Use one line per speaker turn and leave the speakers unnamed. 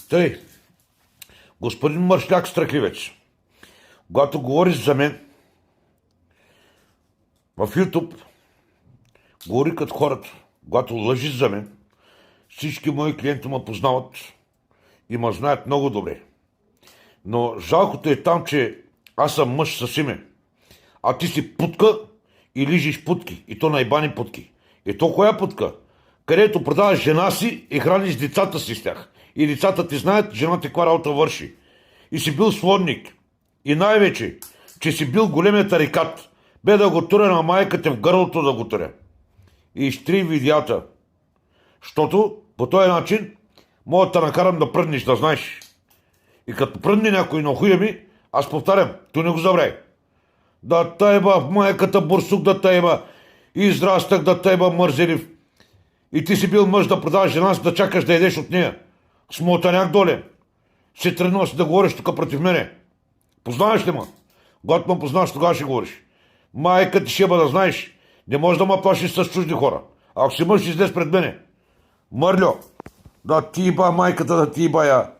Тъй, господин Мършляк Страхливец, когато говориш за мен в YouTube, говори като хората. Когато лъжиш за мен, всички мои клиенти ме познават и ме знаят много добре. Но жалкото е там, че аз съм мъж с име, а ти си путка и лижиш путки, и то найбани путки. И то коя путка? Където продаваш жена си и храниш децата си с тях. И децата ти знаят, жена ти каква работа върши. И си бил сводник. И най-вече, че си бил големия тарикат. Бе да го туря на майката в гърлото да го туря. И изтри видеята. Защото по този начин мога да накарам да пръднеш, да знаеш. И като пръдне някой на хуя ми, аз повтарям, то не го забравяй. Да тайба майката бурсук, да тайба израстък, да тайба мързелив. И ти си бил мъж да продаваш жена си, да чакаш да едеш от нея. Смотаняк доле. Се тръгнал си да говориш тук против мене. Познаваш ли ма? Когато ме познаваш, тогава ще говориш. Майка ти шеба да знаеш. Не можеш да ме плашиш с чужди хора. Ако си мъж, излез пред мене. Мърльо, да ти ба майката, да ти ба я.